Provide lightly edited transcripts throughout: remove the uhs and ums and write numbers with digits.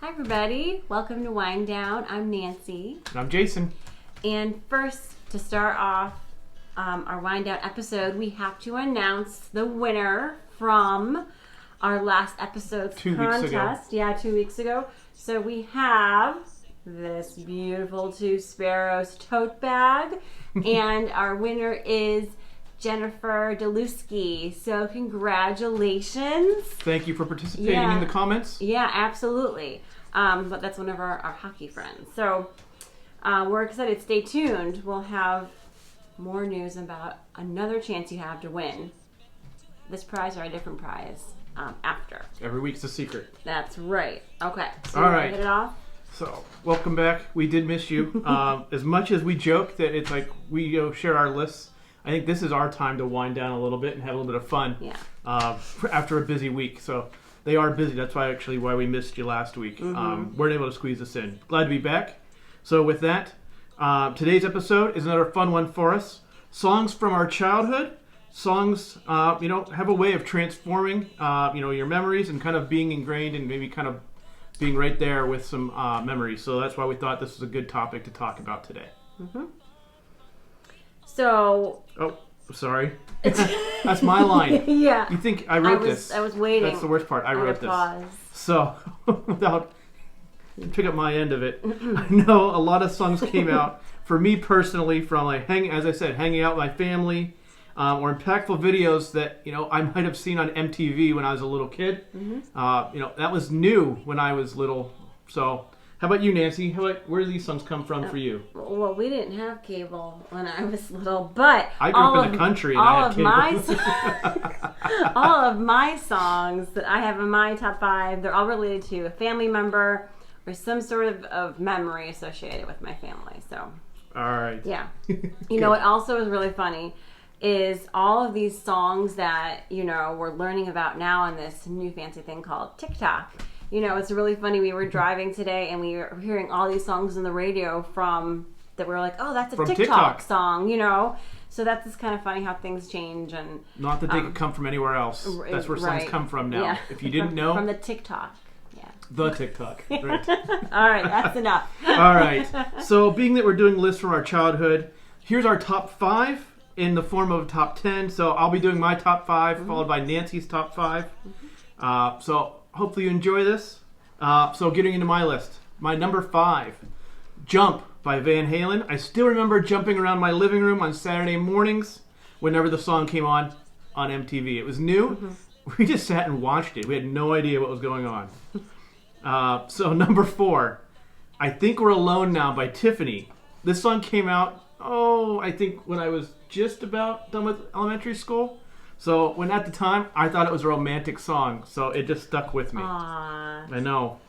Hi everybody, welcome to Wind Down. I'm Nancy. And I'm Jason. And first, to start off our Wind Down episode, we have to announce the winner from our last episode's contest. 2 weeks ago. So we have this beautiful Two Sparrows tote bag. And our winner is Jennifer Deluski. So congratulations. Thank you for participating in the comments. Yeah, absolutely. But that's one of our hockey friends. So we're excited. Stay tuned. We'll have more news about another chance you have to win this prize or a different prize after. Every week's a secret. That's right. Okay. So all right. Get it off? So, welcome back. We did miss you. As much as we joke that it's like we share our lists, I think this is our time to wind down a little bit and have a little bit of fun. Yeah. After a busy week. So, they are busy. That's why we missed you last week. Weren't able to squeeze this in. Glad to be back. So, with that, today's episode is another fun one for us. Songs from our childhood. Songs, have a way of transforming, your memories and kind of being ingrained and maybe kind of being right there with some memories. So that's why we thought this was a good topic to talk about today. Mm-hmm. So... Oh, sorry. That's my line. Yeah. You think I wrote this? I was waiting. That's the worst part. I wrote this. Pause. So, without... pick up my end of it. I know a lot of songs came out, for me personally, from hanging out with my family, or impactful videos that I might have seen on MTV when I was a little kid. Mm-hmm. That was new when I was little. So, how about you, Nancy? Where do these songs come from for you? Well, we didn't have cable when I was little, but I grew up in the country and I had cable. All of my songs that I have in my top 5, they're all related to a family member or some sort of memory associated with my family. So, all right. Yeah. You know what also is really funny is all of these songs that, we're learning about now in this new fancy thing called TikTok. It's really funny. We were driving today and we were hearing all these songs on the radio that we're like, oh, that's a TikTok song, So that's just kind of funny how things change. And not that they could come from anywhere else. That's where songs come from now. Yeah. If you didn't know. From the TikTok. The TikTok. Right. All right, that's enough. All right. So, being that we're doing lists from our childhood, here's our top 5 in the form of a top 10. So, I'll be doing my top 5, followed by Nancy's top 5. So, hopefully you enjoy this. So, getting into my list. My number 5, Jump by Van Halen. I still remember jumping around my living room on Saturday mornings whenever the song came on MTV. It was new. Mm-hmm. We just sat and watched it. We had no idea what was going on. So number 4, I Think We're Alone Now by Tiffany. This song came out, I think when I was just about done with elementary school. So when at the time, I thought it was a romantic song. So it just stuck with me. Aww. I know.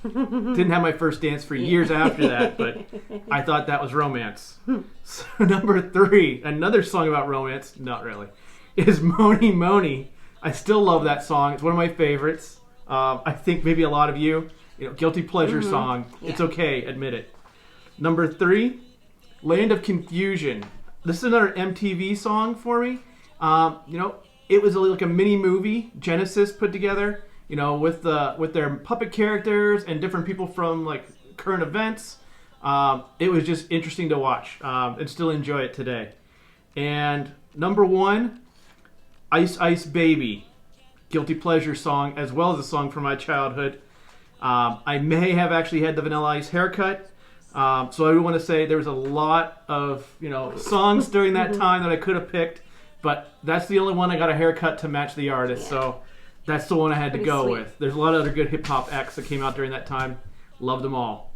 Didn't have my first dance for years after that, but I thought that was romance. So number 3, another song about romance, not really, is Moni Moni. I still love that song. It's one of my favorites. I think maybe a lot of you, guilty pleasure song. Yeah. It's okay, admit it. Number 3, Land of Confusion. This is another MTV song for me. It was like a mini movie Genesis put together, with their puppet characters and different people from current events. It was just interesting to watch and still enjoy it today. And number 1, Ice Ice Baby. Guilty pleasure song, as well as a song from my childhood. I may have actually had the Vanilla Ice haircut, so I want to say there was a lot of songs during that time that I could have picked, but that's the only one I got a haircut to match the artist. Yeah. So that's the one I had to go with. There's a lot of other good hip hop acts that came out during that time. Loved them all.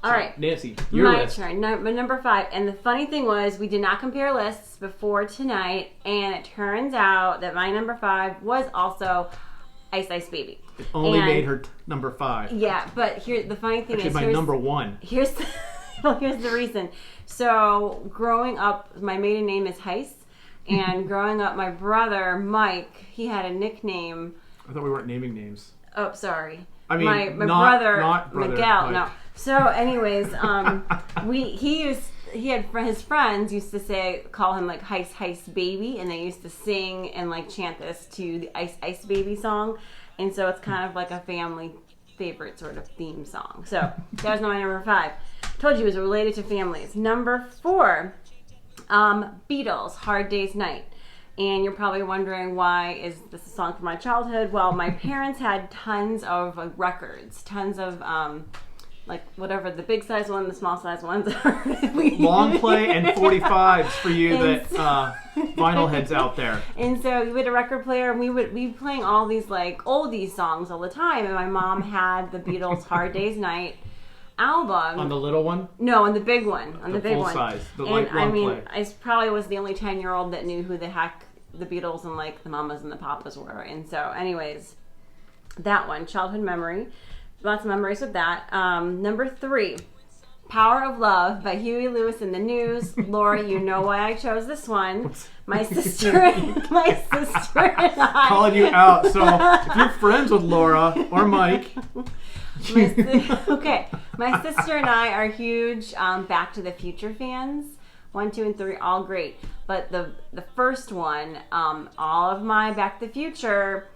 All right, Nancy, your list. My turn. My number 5. And the funny thing was, we did not compare lists before tonight, and it turns out that my number 5 was also Ice Ice Baby. It only made her number 5. Yeah, but the funny thing is, my number 1. Here's the reason. So, growing up, my maiden name is Heiss, and growing up, my brother Mike, he had a nickname. I thought we weren't naming names. Oh, sorry. I mean, my not brother Miguel. Mike. No. So, anyways, he had his friends used to call him Heiss Heiss Baby, and they used to sing and chant this to the Ice Ice Baby song, and so it's kind of like a family favorite sort of theme song. So that was my number 5. Told you it was related to families. Number 4, Beatles, Hard Day's Night. And you're probably wondering, why is this a song from my childhood? Well, my parents had tons of records, tons of like whatever the big size one, the small size ones are. Long play and 45s for you that vinyl heads out there. And so we had a record player, and we would be playing all these like oldies songs all the time. And my mom had the Beatles' Hard Day's Night album. On the little one? No, on the big one. On the big full one. Size. The and I mean, play. I probably was the only 10-year-old that knew who the heck the Beatles and like the Mamas and the Papas were. And so, anyways, that one, childhood memory. Lots of memories with that. Number 3, Power of Love by Huey Lewis and the News. Laura, you know why I chose this one. My sister and I. Calling you out. So if you're friends with Laura or Mike. My sister and I are huge Back to the Future fans. 1, 2, and 3, all great. But the first one, all of my Back to the Future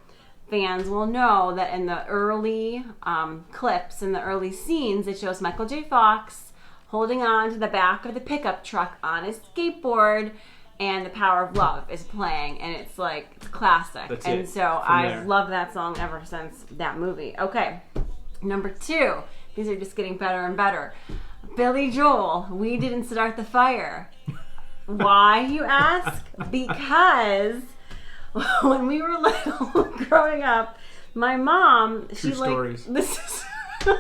fans will know that in the early clips, in the early scenes, it shows Michael J. Fox holding on to the back of the pickup truck on his skateboard, and The Power of Love is playing, and it's like, it's classic. That's and it. So I've loved that song ever since that movie. Okay, number 2. These are just getting better and better. Billy Joel, We Didn't Start the Fire. Why, you ask? Because when we were little, growing up, my mom,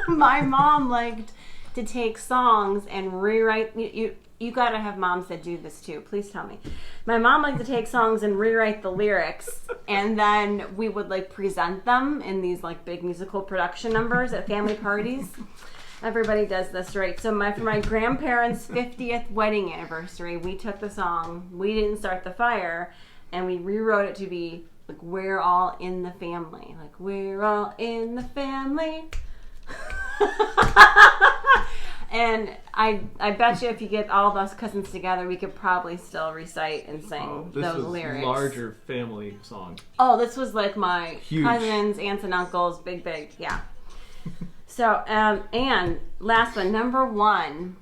my mom liked to take songs and rewrite. You gotta have moms that do this too. Please tell me. My mom liked to take songs and rewrite the lyrics, and then we would like present them in these like big musical production numbers at family parties. Everybody does this, right? So for my grandparents' 50th wedding anniversary, we took the song We Didn't Start the Fire, and we rewrote it to be like, we're all in the family. Like, we're all in the family. And I bet you if you get all of us cousins together, we could probably still recite and sing those lyrics. Larger family song. Oh, this was like my Huge. Cousins, aunts and uncles, big, yeah. So, and last one, number 1,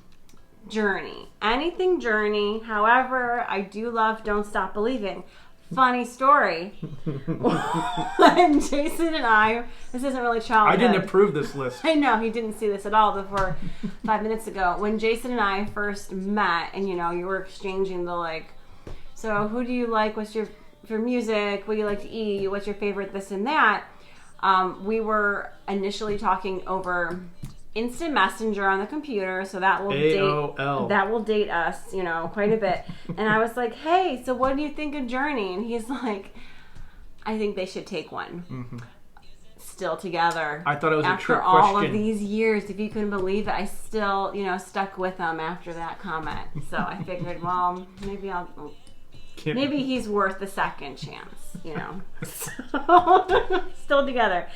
Journey. Anything Journey. However, I do love Don't Stop Believing. Funny story. When Jason and I, this isn't really childhood. I didn't approve this list. I know, he didn't see this at all before 5 minutes ago. When Jason and I first met, and you were exchanging the like, so who do you like? What's your for music? What do you like to eat? What's your favorite this and that? We were initially talking over Instant Messenger on the computer, so that will date us, quite a bit. And I was like, "Hey, so what do you think of Journey?" And he's like, "I think they should take one." Mm-hmm. Still together. I thought it was a trick question. After all of these years, if you couldn't believe it, I still, stuck with him after that comment. So I figured, well, maybe maybe he's worth the second chance, So, still together.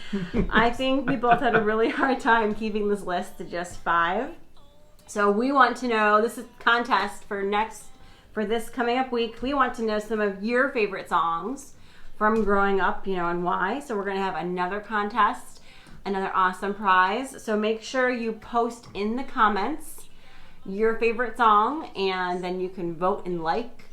I think we both had a really hard time keeping this list to just 5. So we want to know, this is a contest for this coming up week. We want to know some of your favorite songs from growing up, and why. So we're going to have another contest, another awesome prize. So make sure you post in the comments your favorite song, and then you can vote and like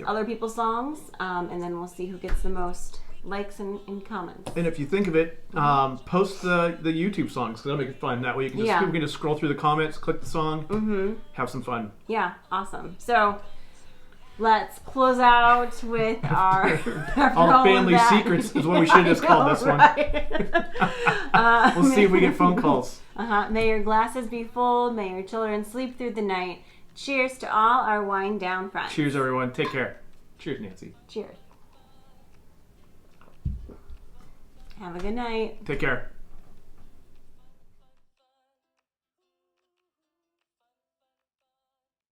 other people's songs, and then we'll see who gets the most likes and comments. And if you think of it, post the YouTube songs, because that'll make it fun. That way people can just scroll through the comments, click the song, have some fun. Yeah, awesome. So let's close out with our all family secrets is what we should have just called this one. We'll see if we get phone calls. May your glasses be full. May your children sleep through the night. Cheers to all our wind down friends. Cheers, everyone. Take care. Cheers, Nancy. Cheers. Have a good night. Take care.